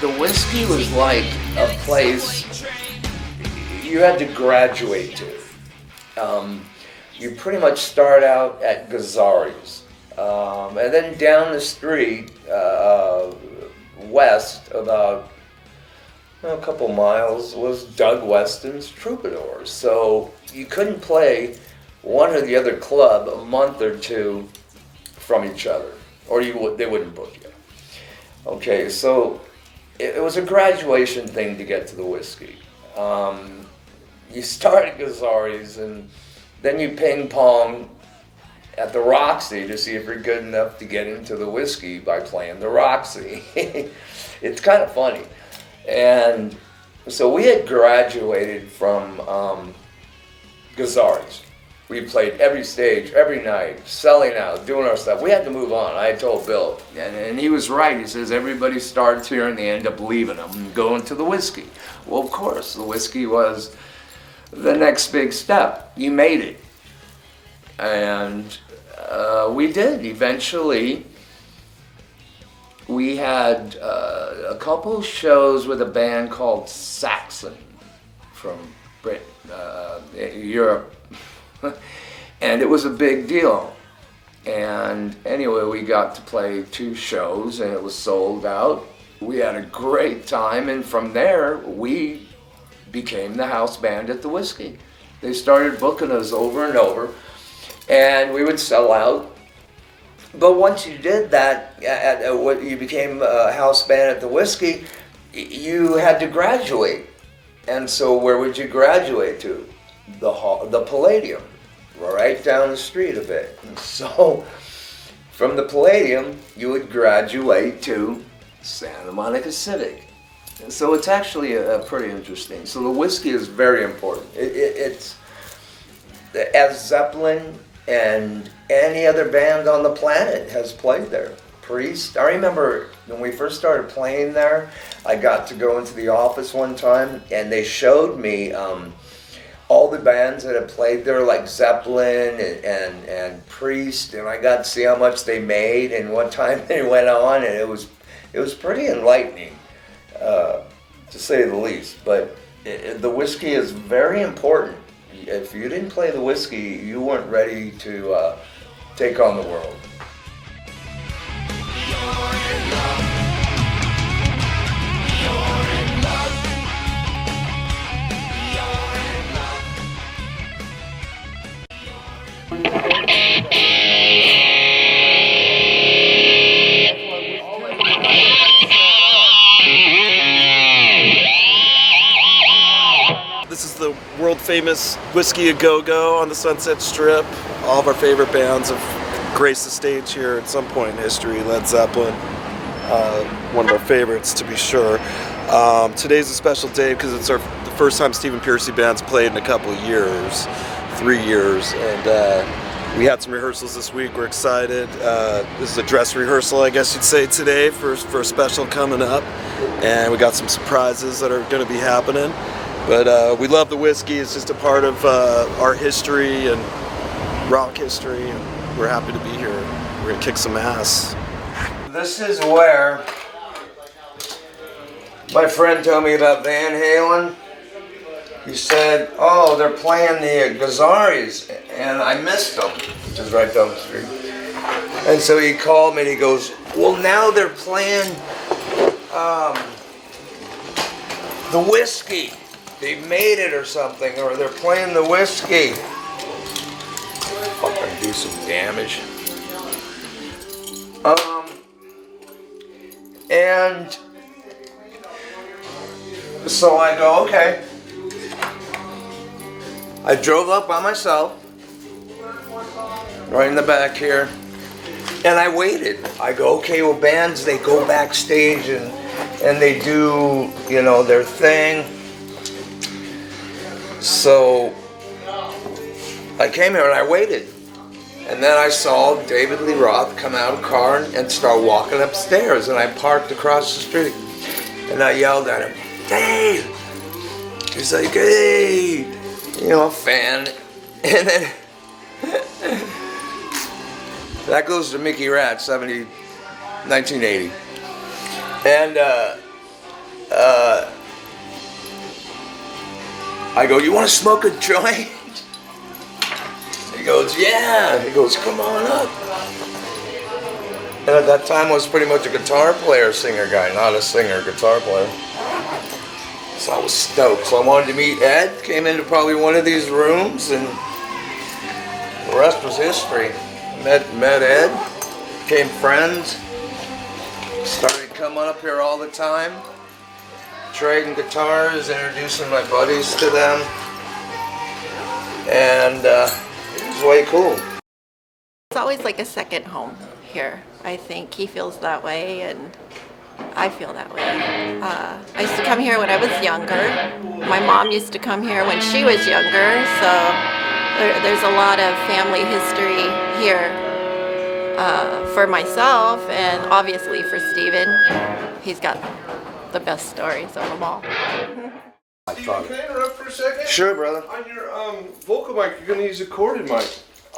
the Whiskey was like a place you had to graduate to. You pretty much start out at Gazzari's, and then down the street, west about a couple miles, was Doug Weston's Troubadours. So you couldn't play one or the other club a month or two from each other, or they wouldn't book you. Okay, so it was a graduation thing to get to the Whiskey. You start at Gazzari's, and then you ping pong at the Roxy to see if you're good enough to get into the Whiskey by playing the Roxy. It's kind of funny. And so we had graduated from Gazzari's. We played every stage, every night, selling out, doing our stuff. We had to move on. I told Bill, and he was right. He says, everybody starts here and they end up leaving them and going to the Whiskey. Well, of course, the Whiskey was the next big step. You made it. And we did. Eventually, we had a couple shows with a band called Saxon from Europe. And it was a big deal. And anyway, we got to play 2 shows and it was sold out. We had a great time, and from there we became the house band at the Whiskey. They started booking us over and over, and we would sell out. But once you did that, you became a house band at the Whiskey, you had to graduate. And so where would you graduate to? The Palladium, right down the street a bit. And so from the Palladium, you would graduate to Santa Monica Civic. And so it's actually a pretty interesting. So the Whiskey is very important. It's as Zeppelin and any other band on the planet has played there. Priest. I remember when we first started playing there, I got to go into the office one time and they showed me all the bands that had played there, like Zeppelin and Priest, and I got to see how much they made and what time they went on, and it was pretty enlightening, to say the least. But the Whiskey is very important. If you didn't play the Whiskey, you weren't ready to take on the world. This is the world famous Whiskey A Gogo on the Sunset Strip. All of our favorite bands have graced the stage here at some point in history. Led Zeppelin, one of our favorites to be sure. Today's a special day because it's the first time Stephen Pearcy band's played in a couple of years, 3 years, and we had some rehearsals this week. We're excited. This is a dress rehearsal, I guess you'd say, today for a special coming up, and we got some surprises that are going to be happening. But we love the Whiskey. It's just a part of our history and rock history, and we're happy to be here. We're going to kick some ass. This is where my friend told me about Van Halen. He said, oh, they're playing the Gazzari's, and I missed them, which is right down the street. And so he called me and he goes, well, now they're playing the Whiskey. They made it or something, or they're playing the Whiskey. Fucking do some damage. And so I go, okay. I drove up by myself, right in the back here, and I waited. I go, okay, well, bands, they go backstage and they do, you know, their thing. So I came here and I waited. And then I saw David Lee Roth come out of the car and start walking upstairs, and I parked across the street. And I yelled at him, Dave! He's like, hey! You know, a fan. And then that goes to Mickey Ratt, 1980. And I go, you want to smoke a joint? He goes, yeah. He goes, come on up. And at that time I was pretty much a guitar player, singer guy, not a singer, guitar player. So I was stoked. So I wanted to meet Ed, came into probably one of these rooms, and the rest was history. Met Ed, became friends, started coming up here all the time, trading guitars, introducing my buddies to them, and it was way cool. It's always like a second home here. I think he feels that way, and I feel that way. I used to come here when I was younger. My mom used to come here when she was younger, so there's a lot of family history here for myself, and obviously for Steven. He's got the best stories of them all. Steven, can I interrupt for a second? Sure, brother. On your vocal mic, you're going to use a corded mic.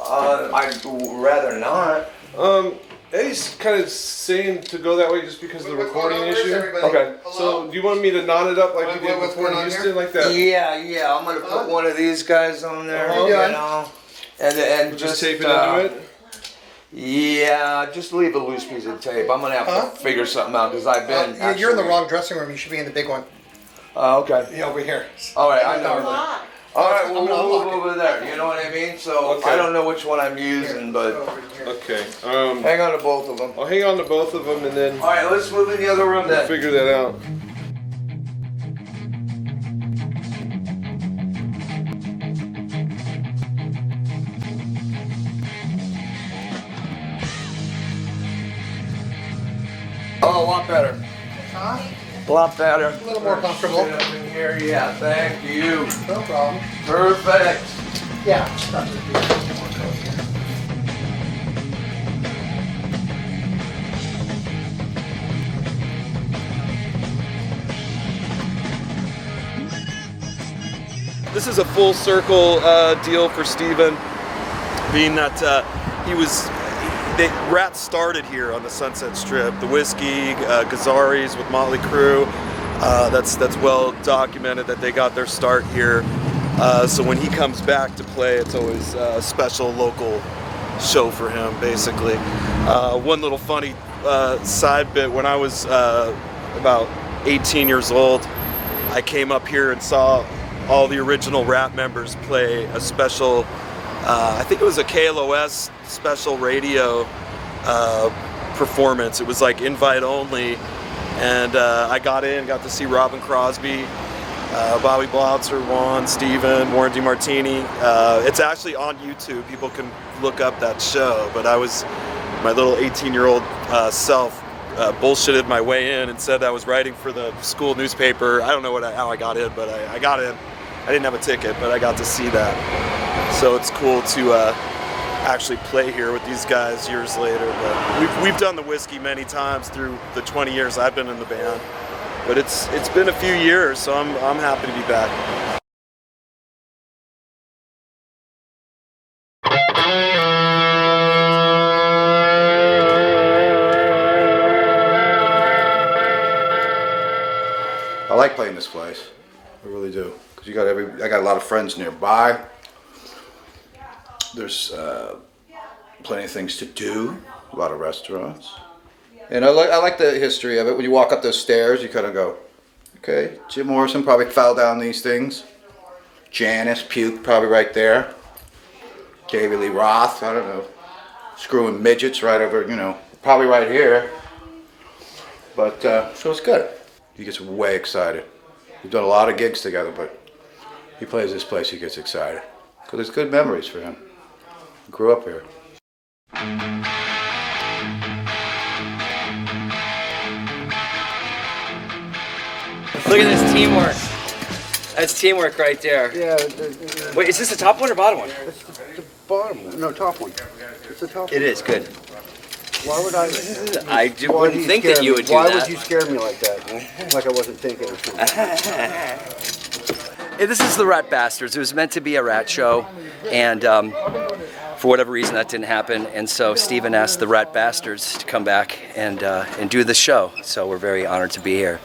I'd rather not. Eddie's kind of saying to go that way just because of the recording issue. Okay. So, do you want me to knot it up like you did before in Houston, like that? Yeah, I'm gonna put one of these guys on there, you know, and Just tape it into it? Yeah, just leave a loose piece of tape. I'm gonna have to figure something out because I've been. You're in the wrong dressing room. You should be in the big one. Okay. Yeah, over here. All right, I know. Lot. All right, we'll unlock move over there. You know what I mean? So Okay. I don't know which one I'm using, but Okay. hang on to both of them. I'll hang on to both of them and then All right, let's move in the other room then. figure that out. Oh, a lot better. Huh? A lot better. A little more comfortable. Sit up in here, yeah. Thank you. No problem. Perfect. Yeah. This is a full circle deal for Steven, being that Ratt started here on the Sunset Strip. The Whiskey, Gazaris with Motley Crue. That's well documented that they got their start here. So when he comes back to play, it's always a special local show for him, basically. One little funny side bit, when I was about 18 years old, I came up here and saw all the original Ratt members play a special, I think it was a KLOS special radio performance. It was like invite only, and I got to see Robin Crosby, Bobby Blotzer, Juan, Steven, Warren DeMartini. It's actually on YouTube. People can look up that show, but I was, my little 18-year-old self bullshitted my way in and said I was writing for the school newspaper. I don't know how I got in, but I got in. I didn't have a ticket, but I got to see that. So it's cool to actually play here with these guys years later. But we've done the Whiskey many times through the 20 years I've been in the band. But it's been a few years, so I'm happy to be back. I like playing this place. I really do. Because I got a lot of friends nearby. There's plenty of things to do. A lot of restaurants. And I like the history of it. When you walk up those stairs, you kind of go, okay, Jim Morrison probably fell down these things. Janis puked probably right there. David Lee Roth, I don't know. Screwing midgets right over, probably right here. But, so it's good. He gets way excited. We've done a lot of gigs together, but he plays this place, he gets excited. Because it's good memories for him. He grew up here. Look at this teamwork. That's teamwork right there. Yeah. Wait, is this the top one or bottom one? It's the bottom one. No, top one. It's the top one. It is, good. Why would I? Wouldn't think that you would do Why that. would you scare me like that? Like I wasn't thinking or something. Hey, this is the Ratt Bastards. It was meant to be a Ratt show, and for whatever reason that didn't happen. And so Steven asked the Ratt Bastards to come back and do the show. So we're very honored to be here.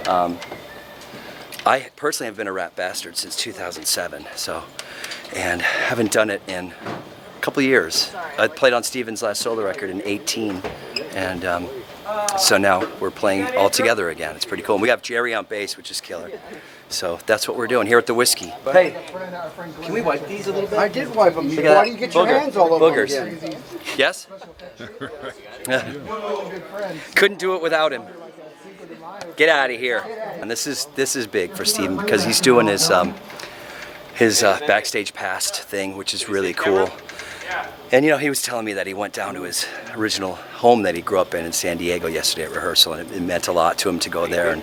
I personally have been a Ratt bastard since 2007, so, and haven't done it in a couple of years. I played on Steven's last solo record in 18, and so now we're playing all together again. It's pretty cool. And we have Jerry on bass, which is killer. So that's what we're doing here at the Whiskey. Hey, can we wipe these a little bit? I did wipe them. Why Look at do you that. get your hands all over Boogers. them again? Yes? Couldn't do it without him. Get out of here. And this is big for Steven because he's doing his backstage past thing, which is really cool. And you know, he was telling me that he went down to his original home that he grew up in San Diego yesterday at rehearsal, and it meant a lot to him to go there. And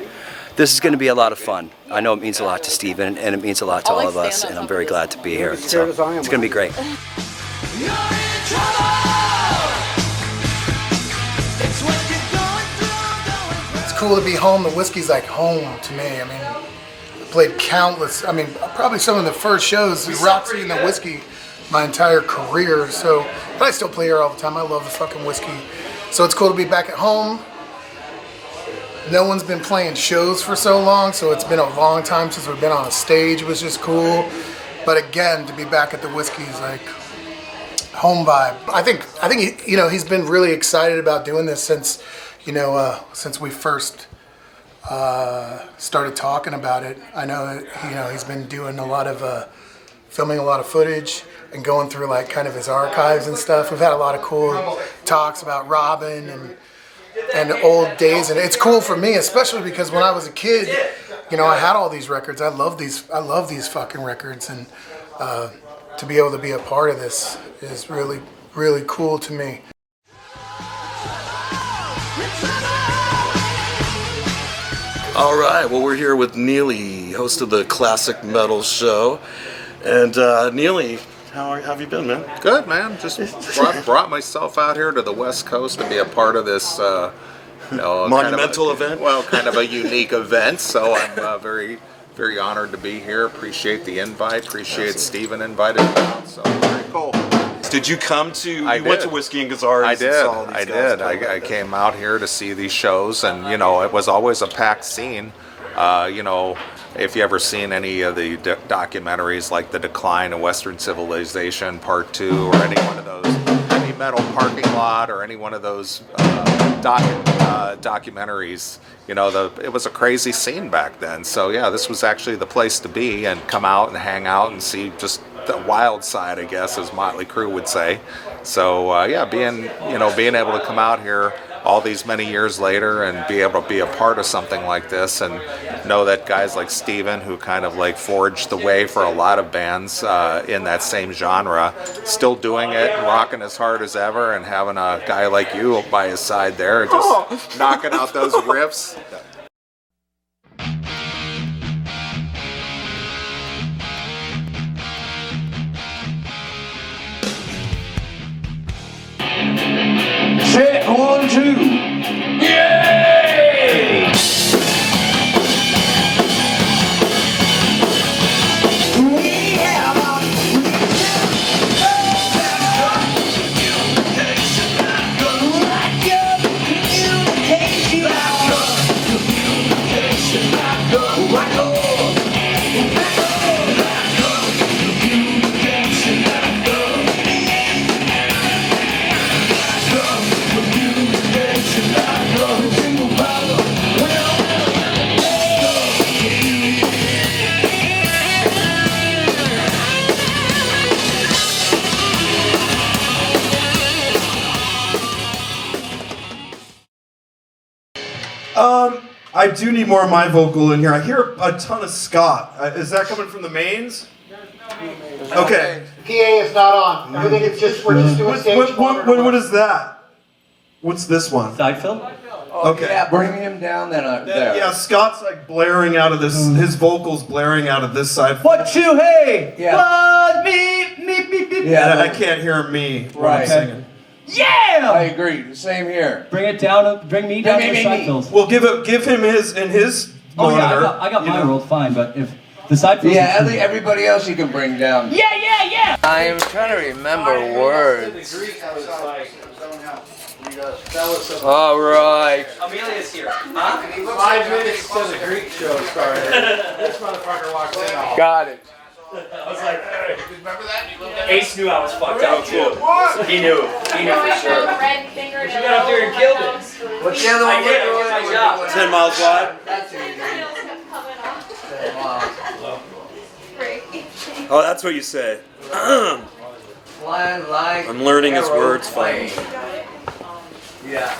this is going to be a lot of fun. I know it means a lot to Steven, and it means a lot to all of us, and I'm very glad to be here. So it's going to be great. It's cool to be home. The Whiskey's like home to me. I mean, I played countless, probably some of the first shows, the Roxy and the Whiskey, my entire career. So, but I still play here all the time. I love the fucking Whiskey. So it's cool to be back at home. No one's been playing shows for so long, so it's been a long time since we've been on a stage, which is cool. But again, to be back at the Whiskey is like home vibe. I think he, he's been really excited about doing this since we first started talking about it. I know that, he's been doing a lot of filming a lot of footage and going through like kind of his archives and stuff. We've had a lot of cool talks about Robin and old days, and it's cool for me, especially because when I was a kid, I had all these records. I love these fucking records, and to be able to be a part of this is really, really cool to me. All right, well, we're here with Neely, host of the Classic Metal Show. And Neely, how have you been, man? Good, man. Just brought myself out here to the West Coast to be a part of this monumental event. Well, kind of a unique event. So I'm very, very honored to be here. Appreciate the invite. Appreciate Steven invited me out. So very cool. Did you come to? You went to Whiskey and Guitars. I did. I came out here to see these shows, and it was always a packed scene. If you ever seen any of the documentaries like The Decline of Western Civilization Part 2, or any one of those heavy metal parking lot, or any one of those documentaries, it was a crazy scene back then. So yeah, this was actually the place to be and come out and hang out and see just the wild side, I guess, as Motley Crue would say. So yeah, being able to come out here all these many years later and be able to be a part of something like this, and know that guys like Steven, who kind of like forged the way for a lot of bands in that same genre, still doing it and rocking as hard as ever, and having a guy like you by his side there just knocking out those riffs. Check 1, 2. Yay! We have our I do need more of my vocal in here. I hear a ton of Scott. Is that coming from the mains? Okay. PA is not on. Everything is just, we're just doing stage. What is that? What's this one? Side fill? Okay. Yeah, bring him down then there. Yeah, Scott's like blaring out of this, his vocals blaring out of this side. 1, 2, hey! Yeah. Me. Yeah, I can't hear me when I'm singing. Yeah! I agree. Same here. Bring it down. Bring me down to the side fills. Well, give him his in his monitor. Yeah, I got mine rolled fine, but if the side fills. Yeah, everybody else you can bring down. Yeah. I'm trying to remember words. All right. Amelia's here. Huh? 5 minutes till the Greek show started. This motherfucker walks in all. Got it. I was like, Ace knew I was fucked up too. He knew. He knew for sure. You got up there and killed it. What's the other one? I did. I did my job. 10 miles wide. Oh, that's what you say. Flying like I'm learning his words aeroplane. finally. Yeah.